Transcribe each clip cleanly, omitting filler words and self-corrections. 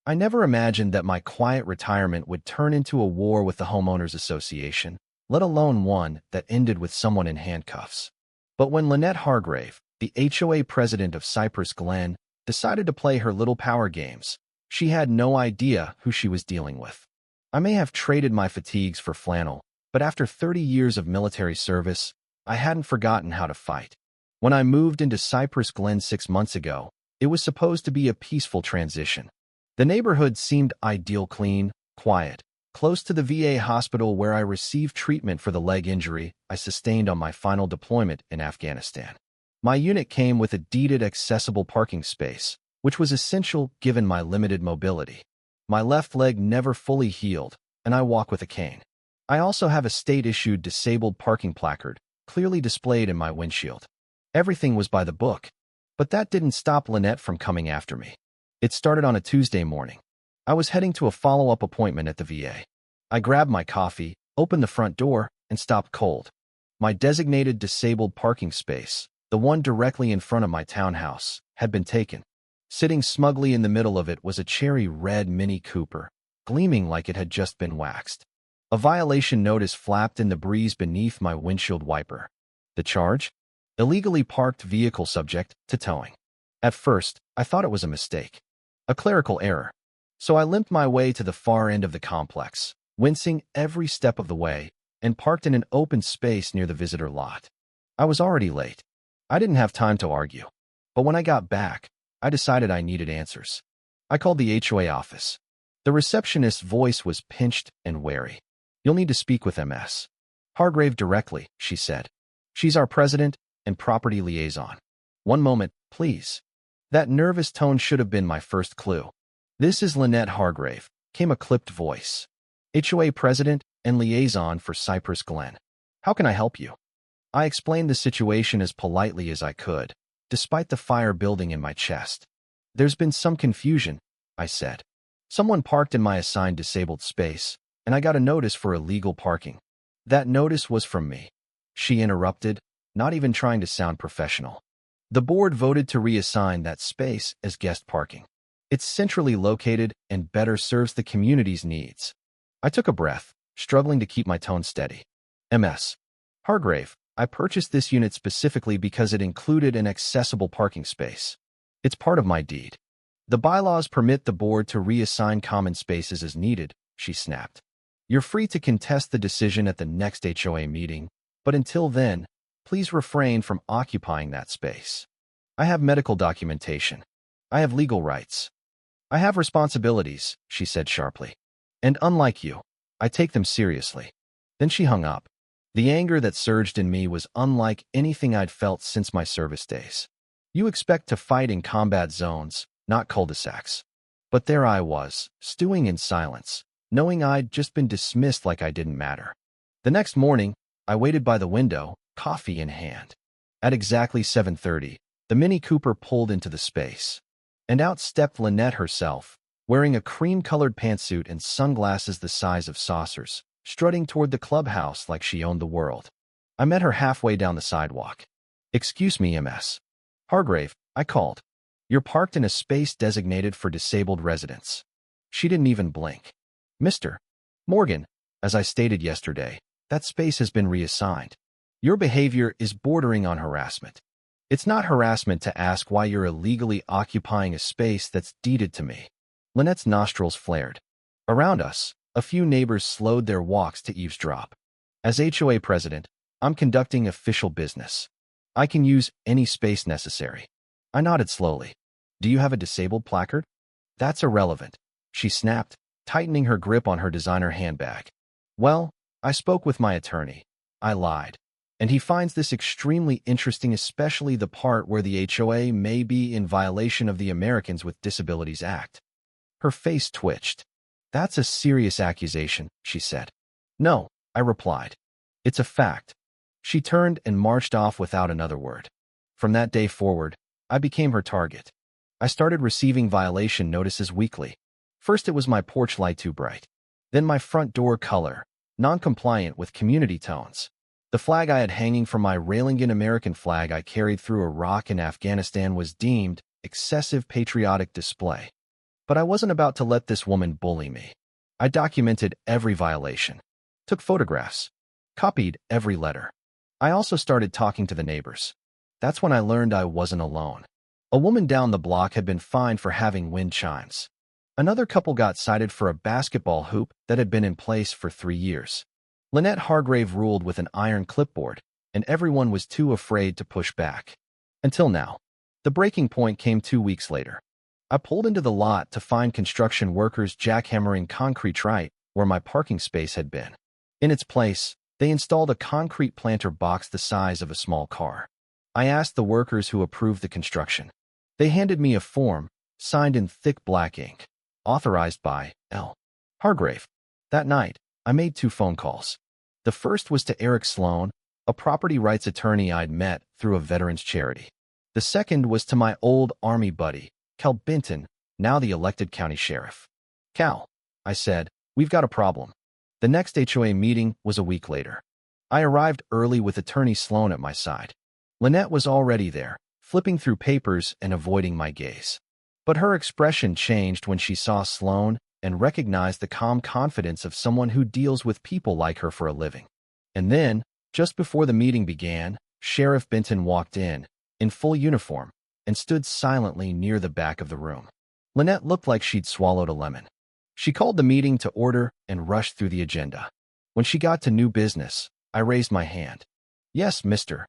I never imagined that my quiet retirement would turn into a war with the homeowners association, let alone one that ended with someone in handcuffs. But when Lynette Hargrave, the HOA president of Cypress Glen, decided to play her little power games, she had no idea who she was dealing with. I may have traded my fatigues for flannel, but after 30 years of military service, I hadn't forgotten how to fight. When I moved into Cypress Glen 6 months ago, it was supposed to be a peaceful transition. The neighborhood seemed ideal, clean, quiet, close to the VA hospital where I received treatment for the leg injury I sustained on my final deployment in Afghanistan. My unit came with a deeded accessible parking space, which was essential given my limited mobility. My left leg never fully healed, and I walk with a cane. I also have a state-issued disabled parking placard, clearly displayed in my windshield. Everything was by the book, but that didn't stop Lynette from coming after me. It started on a Tuesday morning. I was heading to a follow-up appointment at the VA. I grabbed my coffee, opened the front door, and stopped cold. My designated disabled parking space, the one directly in front of my townhouse, had been taken. Sitting smugly in the middle of it was a cherry red Mini Cooper, gleaming like it had just been waxed. A violation notice flapped in the breeze beneath my windshield wiper. The charge? Illegally parked vehicle subject to towing. At first, I thought it was a mistake. A clerical error. So I limped my way to the far end of the complex, wincing every step of the way, and parked in an open space near the visitor lot. I was already late. I didn't have time to argue. But when I got back, I decided I needed answers. I called the HOA office. The receptionist's voice was pinched and wary. "You'll need to speak with Ms. Hargrave directly," she said. "She's our president and property liaison. One moment, please." That nervous tone should have been my first clue. "This is Lynette Hargrave," came a clipped voice. "HOA president and liaison for Cypress Glen. How can I help you?" I explained the situation as politely as I could, despite the fire building in my chest. "There's been some confusion," I said. "Someone parked in my assigned disabled space, and I got a notice for illegal parking. That notice was from me." She interrupted, not even trying to sound professional. "The board voted to reassign that space as guest parking. It's centrally located and better serves the community's needs." I took a breath, struggling to keep my tone steady. "Ms. Hargrave, I purchased this unit specifically because it included an accessible parking space. It's part of my deed. The bylaws permit the board to reassign common spaces as needed," she snapped. "You're free to contest the decision at the next HOA meeting, but until then, please refrain from occupying that space. I have medical documentation. I have legal rights. I have responsibilities," she said sharply. "And unlike you, I take them seriously." Then she hung up. The anger that surged in me was unlike anything I'd felt since my service days. You expect to fight in combat zones, not cul-de-sacs. But there I was, stewing in silence, knowing I'd just been dismissed like I didn't matter. The next morning, I waited by the window, coffee in hand. At exactly 7:30, the Mini Cooper pulled into the space. And out stepped Lynette herself, wearing a cream-colored pantsuit and sunglasses the size of saucers, strutting toward the clubhouse like she owned the world. I met her halfway down the sidewalk. "Excuse me, Ms. Hargrave," I called. "You're parked in a space designated for disabled residents." She didn't even blink. "Mr. Morgan, as I stated yesterday, that space has been reassigned. Your behavior is bordering on harassment. It's not harassment to ask why you're illegally occupying a space that's deeded to me." Lynette's nostrils flared. Around us, a few neighbors slowed their walks to eavesdrop. "As HOA president, I'm conducting official business. I can use any space necessary." I nodded slowly. "Do you have a disabled placard?" "That's irrelevant," she snapped, tightening her grip on her designer handbag. "Well, I spoke with my attorney." I lied. "And he finds this extremely interesting, especially the part where the HOA may be in violation of the Americans with Disabilities Act." Her face twitched. "That's a serious accusation," she said. "No," I replied. "It's a fact." She turned and marched off without another word. From that day forward, I became her target. I started receiving violation notices weekly. First it was my porch light too bright. Then my front door color, non-compliant with community tones. The flag I had hanging from my railing American flag I carried through Iraq and Afghanistan was deemed excessive patriotic display. But I wasn't about to let this woman bully me. I documented every violation, took photographs, copied every letter. I also started talking to the neighbors. That's when I learned I wasn't alone. A woman down the block had been fined for having wind chimes. Another couple got cited for a basketball hoop that had been in place for 3 years. Lynette Hargrave ruled with an iron clipboard, and everyone was too afraid to push back. Until now. The breaking point came 2 weeks later. I pulled into the lot to find construction workers jackhammering concrete right where my parking space had been. In its place, they installed a concrete planter box the size of a small car. I asked the workers who approved the construction. They handed me a form, signed in thick black ink, authorized by L. Hargrave. That night, I made 2 phone calls. The first was to Eric Sloan, a property rights attorney I'd met through a veterans charity. The second was to my old Army buddy, Cal Benton, now the elected county sheriff. Cal, I said, we've got a problem. The next HOA meeting was a week later. I arrived early with Attorney Sloan at my side. Lynette was already there, flipping through papers and avoiding my gaze. But her expression changed when she saw Sloan and recognized the calm confidence of someone who deals with people like her for a living. And then, just before the meeting began, Sheriff Benton walked in full uniform, and stood silently near the back of the room. Lynette looked like she'd swallowed a lemon. She called the meeting to order and rushed through the agenda. When she got to new business, I raised my hand. Yes, Mr.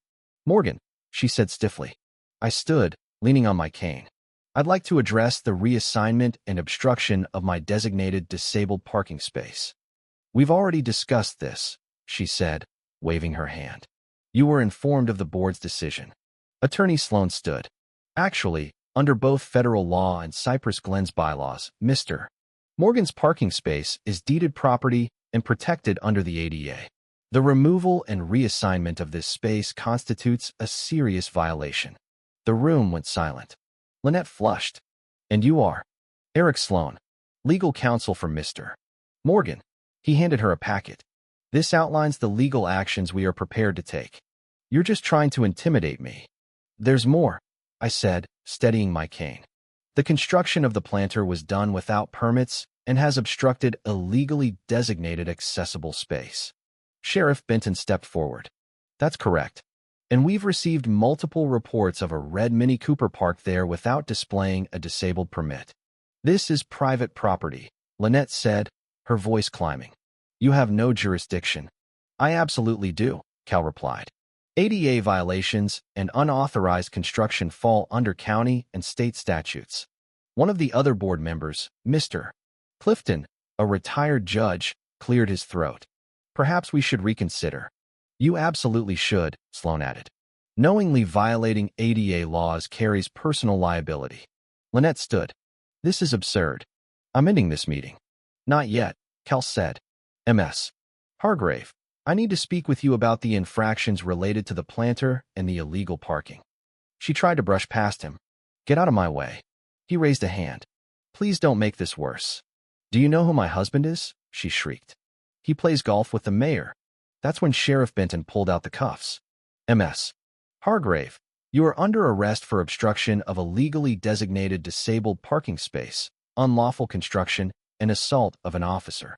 Morgan, she said stiffly. I stood, leaning on my cane. I'd like to address the reassignment and obstruction of my designated disabled parking space. We've already discussed this, she said, waving her hand. You were informed of the board's decision. Attorney Sloan stood. Actually, under both federal law and Cypress Glen's bylaws, Mr. Morgan's parking space is deeded property and protected under the ADA. The removal and reassignment of this space constitutes a serious violation. The room went silent. Lynette flushed. And you are? Eric Sloan, legal counsel for Mr. Morgan. He handed her a packet. This outlines the legal actions we are prepared to take. You're just trying to intimidate me. There's more, I said, steadying my cane. The construction of the planter was done without permits and has obstructed a legally designated accessible space. Sheriff Benton stepped forward. That's correct. And we've received multiple reports of a red Mini Cooper parked there without displaying a disabled permit. This is private property, Lynette said, her voice climbing. You have no jurisdiction. I absolutely do, Cal replied. ADA violations and unauthorized construction fall under county and state statutes. One of the other board members, Mr. Clifton, a retired judge, cleared his throat. Perhaps we should reconsider. You absolutely should, Sloan added. Knowingly violating ADA laws carries personal liability. Lynette stood. This is absurd. I'm ending this meeting. Not yet, Cal said. Ms. Hargrave, I need to speak with you about the infractions related to the planter and the illegal parking. She tried to brush past him. Get out of my way. He raised a hand. Please don't make this worse. Do you know who my husband is? She shrieked. He plays golf with the mayor. That's when Sheriff Benton pulled out the cuffs. Ms. Hargrave, you are under arrest for obstruction of a legally designated disabled parking space, unlawful construction, and assault of an officer.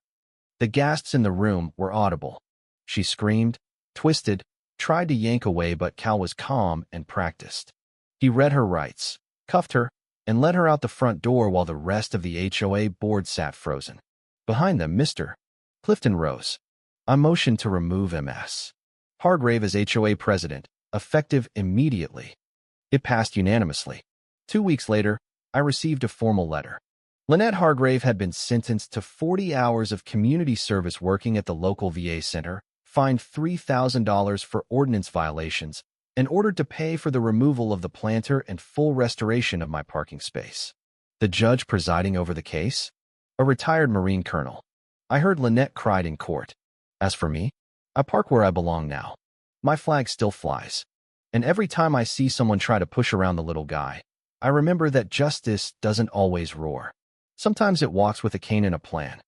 The gasps in the room were audible. She screamed, twisted, tried to yank away, but Cal was calm and practiced. He read her rights, cuffed her, and led her out the front door while the rest of the HOA board sat frozen. Behind them, Mr. Clifton rose. I motioned to remove Ms. Hargrave as HOA president, effective immediately. It passed unanimously. 2 weeks later, I received a formal letter. Lynette Hargrave had been sentenced to 40 hours of community service working at the local VA center, fined $3,000 for ordinance violations, and ordered to pay for the removal of the planter and full restoration of my parking space. The judge presiding over the case? A retired Marine colonel. I heard Lynette cried in court. As for me, I park where I belong now. My flag still flies. And every time I see someone try to push around the little guy, I remember that justice doesn't always roar. Sometimes it walks with a cane and a plan.